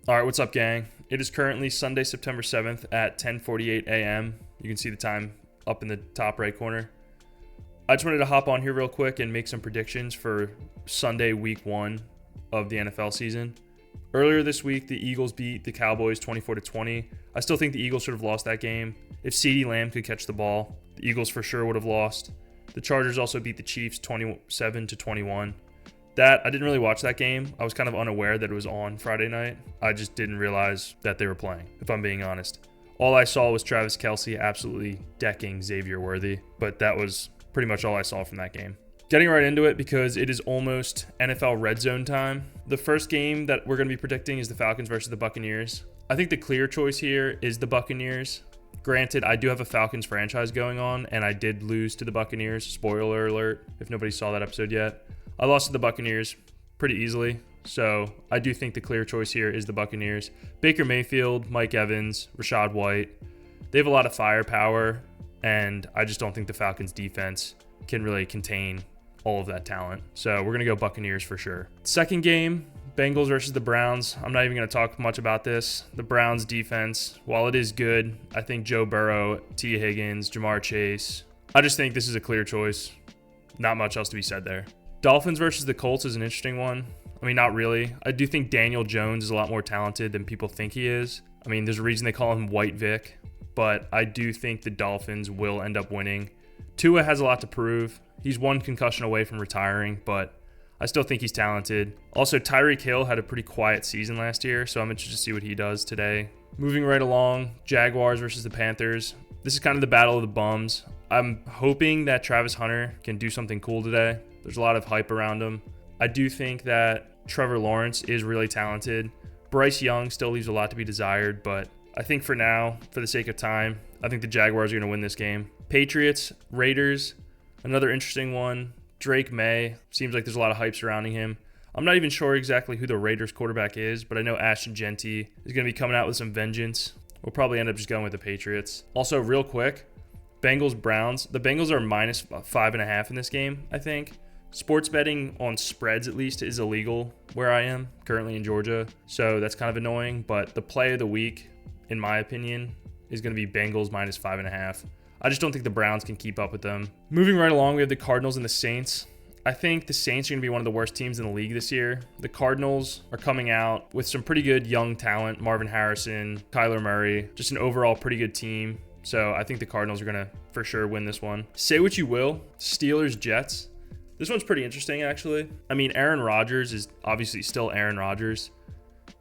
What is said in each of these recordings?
All right, what's up, gang? It is currently Sunday, September 7th at 10:48 a.m. You can see the time up in the top right corner. I just wanted to hop on here real quick and make some predictions for Sunday, week 1 of the NFL season. Earlier this week, the Eagles beat the Cowboys 24-20. I still think the Eagles should have lost that game. If CeeDee Lamb could catch the ball, the Eagles for sure would have lost. The Chargers also beat the Chiefs 27-21. I didn't really watch that game. I was kind of unaware that it was on Friday night. I just didn't realize that they were playing, if I'm being honest. All I saw was Travis Kelce absolutely decking Xavier Worthy, but that was pretty much all I saw from that game. Getting right into it because it is almost NFL red zone time. The first game that we're going to be predicting is the Falcons versus the Buccaneers. I think the clear choice here is the Buccaneers. Granted, I do have a Falcons franchise going on, and I did lose to the Buccaneers. Spoiler alert, if nobody saw that episode yet. I lost to the Buccaneers pretty easily, so I do think the clear choice here is the Buccaneers. Baker Mayfield, Mike Evans, Rachaad White, they have a lot of firepower, and I just don't think the Falcons defense can really contain all of that talent. So we're going to go Buccaneers for sure. Second game, Bengals versus the Browns. I'm not even going to talk much about this. The Browns defense, while it is good, I think Joe Burrow, T. Higgins, Jamar Chase, I just think this is a clear choice. Not much else to be said there. Dolphins versus the Colts is an interesting one. I mean, not really. I do think Daniel Jones is a lot more talented than people think he is. I mean, there's a reason they call him White Vic, but I do think the Dolphins will end up winning. Tua has a lot to prove. He's one concussion away from retiring, but I still think he's talented. Also, Tyreek Hill had a pretty quiet season last year, so I'm interested to see what he does today. Moving right along, Jaguars versus the Panthers. This is kind of the battle of the bums. I'm hoping that Travis Hunter can do something cool today. There's a lot of hype around him. I do think that Trevor Lawrence is really talented. Bryce Young still leaves a lot to be desired, but I think for now, for the sake of time, I think the Jaguars are going to win this game. Patriots, Raiders, another interesting one. Drake May, seems like there's a lot of hype surrounding him. I'm not even sure exactly who the Raiders quarterback is, but I know Ashton Genty is going to be coming out with some vengeance. We'll probably end up just going with the Patriots. Also, real quick, Bengals-Browns. The Bengals are minus 5.5 in this game, I think. Sports betting on spreads, at least, is illegal where I am, currently in Georgia. So that's kind of annoying. But the play of the week, in my opinion, is going to be Bengals minus 5.5. I just don't think the Browns can keep up with them. Moving right along, we have the Cardinals and the Saints. I think the Saints are going to be one of the worst teams in the league this year. The Cardinals are coming out with some pretty good young talent. Marvin Harrison, Kyler Murray, just an overall pretty good team. So I think the Cardinals are going to for sure win this one. Say what you will, Steelers-Jets. This one's pretty interesting, actually. I mean, Aaron Rodgers is obviously still Aaron Rodgers.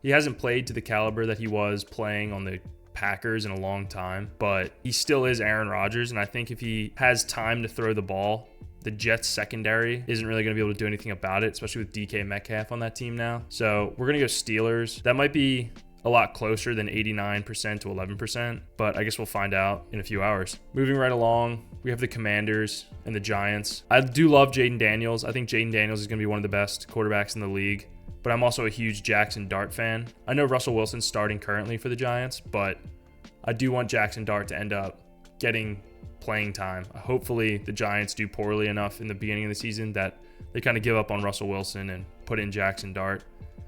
He hasn't played to the caliber that he was playing on the Packers in a long time, but he still is Aaron Rodgers, and I think if he has time to throw the ball, the Jets secondary isn't really going to be able to do anything about it, especially with DK Metcalf on that team now. So we're going to go Steelers. That might be a lot closer than 89% to 11%, but I guess we'll find out in a few hours. Moving right along, we have the Commanders and the Giants. I do love Jaden Daniels. I think Jaden Daniels is going to be one of the best quarterbacks in the league, but I'm also a huge Jackson Dart fan. I know Russell Wilson's starting currently for the Giants, but I do want Jackson Dart to end up getting playing time. Hopefully the Giants do poorly enough in the beginning of the season that they kind of give up on Russell Wilson and put in Jackson Dart.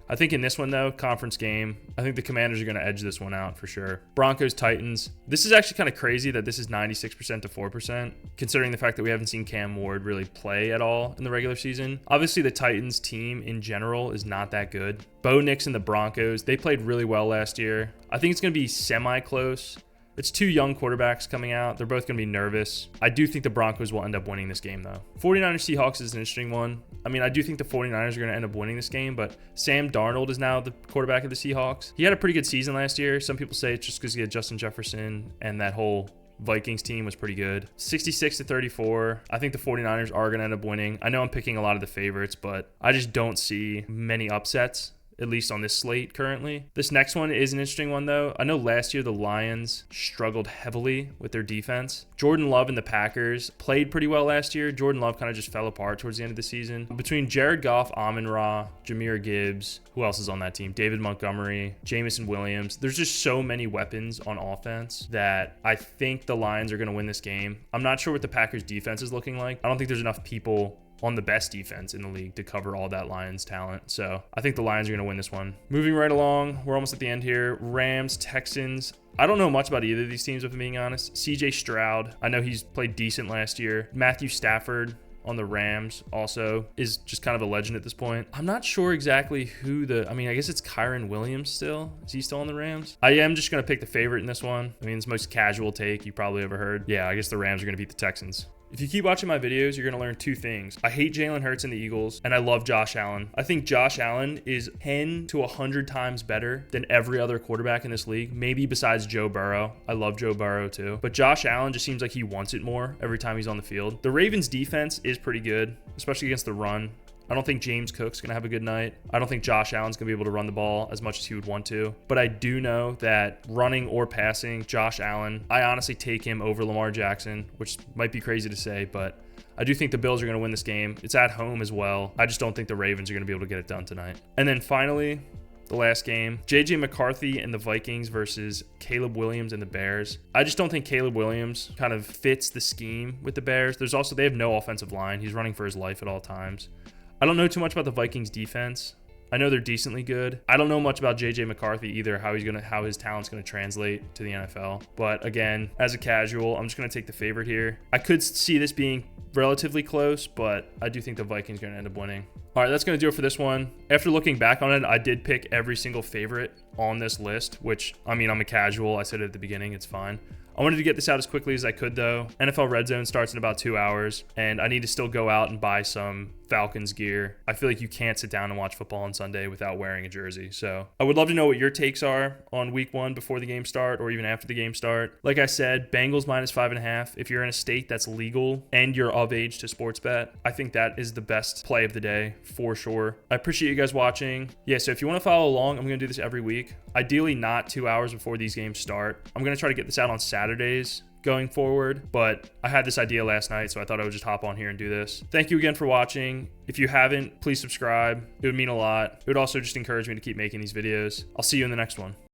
I think in this one, though, conference game, I think the Commanders are going to edge this one out for sure. Broncos-Titans. This is actually kind of crazy that this is 96% to 4%, considering the fact that we haven't seen Cam Ward really play at all in the regular season. Obviously, the Titans team in general is not that good. Bo Nix and the Broncos, they played really well last year. I think it's going to be semi-close. It's two young quarterbacks coming out. They're both going to be nervous. I do think the Broncos will end up winning this game, though. 49ers-Seahawks is an interesting one. I mean, I do think the 49ers are going to end up winning this game, but Sam Darnold is now the quarterback of the Seahawks. He had a pretty good season last year. Some people say it's just because he had Justin Jefferson, and that whole Vikings team was pretty good. 66 to 34. I think the 49ers are going to end up winning. I know I'm picking a lot of the favorites, but I just don't see many upsets, at least on this slate currently. This next one is an interesting one, though. I know last year the Lions struggled heavily with their defense. Jordan Love and the Packers played pretty well last year. Jordan Love kind of just fell apart towards the end of the season. Between Jared Goff, Amon-Ra, Jahmyr Gibbs, who else is on that team? David Montgomery, Jameson Williams. There's just so many weapons on offense that I think the Lions are going to win this game. I'm not sure what the Packers defense is looking like. I don't think there's enough people on the best defense in the league to cover all that Lions talent. So I think the Lions are going to win this one. Moving right along, we're almost at the end here. Rams, Texans. I don't know much about either of these teams, if I'm being honest. CJ Stroud, I know he's played decent last year. Matthew Stafford on the Rams also is just kind of a legend at this point. I'm not sure exactly who I guess it's Kyron Williams still. Is he still on the Rams? I am just going to pick the favorite in this one. I mean, it's the most casual take you probably ever heard. Yeah, I guess the Rams are going to beat the Texans. If you keep watching my videos, you're going to learn two things. I hate Jalen Hurts and the Eagles, and I love Josh Allen. I think Josh Allen is 10 to 100 times better than every other quarterback in this league, maybe besides Joe Burrow. I love Joe Burrow too. But Josh Allen just seems like he wants it more every time he's on the field. The Ravens defense is pretty good, especially against the run. I don't think James Cook's going to have a good night. I don't think Josh Allen's going to be able to run the ball as much as he would want to. But I do know that running or passing, Josh Allen, I honestly take him over Lamar Jackson, which might be crazy to say, but I do think the Bills are going to win this game. It's at home as well. I just don't think the Ravens are going to be able to get it done tonight. And then finally, the last game, JJ McCarthy and the Vikings versus Caleb Williams and the Bears. I just don't think Caleb Williams kind of fits the scheme with the Bears. They have no offensive line. He's running for his life at all times. I don't know too much about the Vikings defense. I know they're decently good. I don't know much about JJ McCarthy either, how his talent's going to translate to the NFL. But again, as a casual, I'm just going to take the favorite here. I could see this being relatively close, but I do think the Vikings are going to end up winning. All right, that's going to do it for this one. After looking back on it, I did pick every single favorite on this list, which, I mean, I'm a casual. I said it at the beginning. It's fine. I wanted to get this out as quickly as I could, though. NFL Red Zone starts in about 2 hours, and I need to still go out and buy some Falcons gear. I feel like you can't sit down and watch football on Sunday without wearing a jersey. So I would love to know what your takes are on week one before the game start or even after the game start. Like I said, Bengals -5.5. If you're in a state that's legal and you're of age to sports bet, I think that is the best play of the day for sure. I appreciate you guys watching. Yeah, so if you want to follow along, I'm going to do this every week. Ideally not 2 hours before these games start. I'm going to try to get this out on Saturdays going forward, but I had this idea last night, so I thought I would just hop on here and do this. Thank you again for watching. If you haven't, please subscribe. It would mean a lot. It would also just encourage me to keep making these videos. I'll see you in the next one.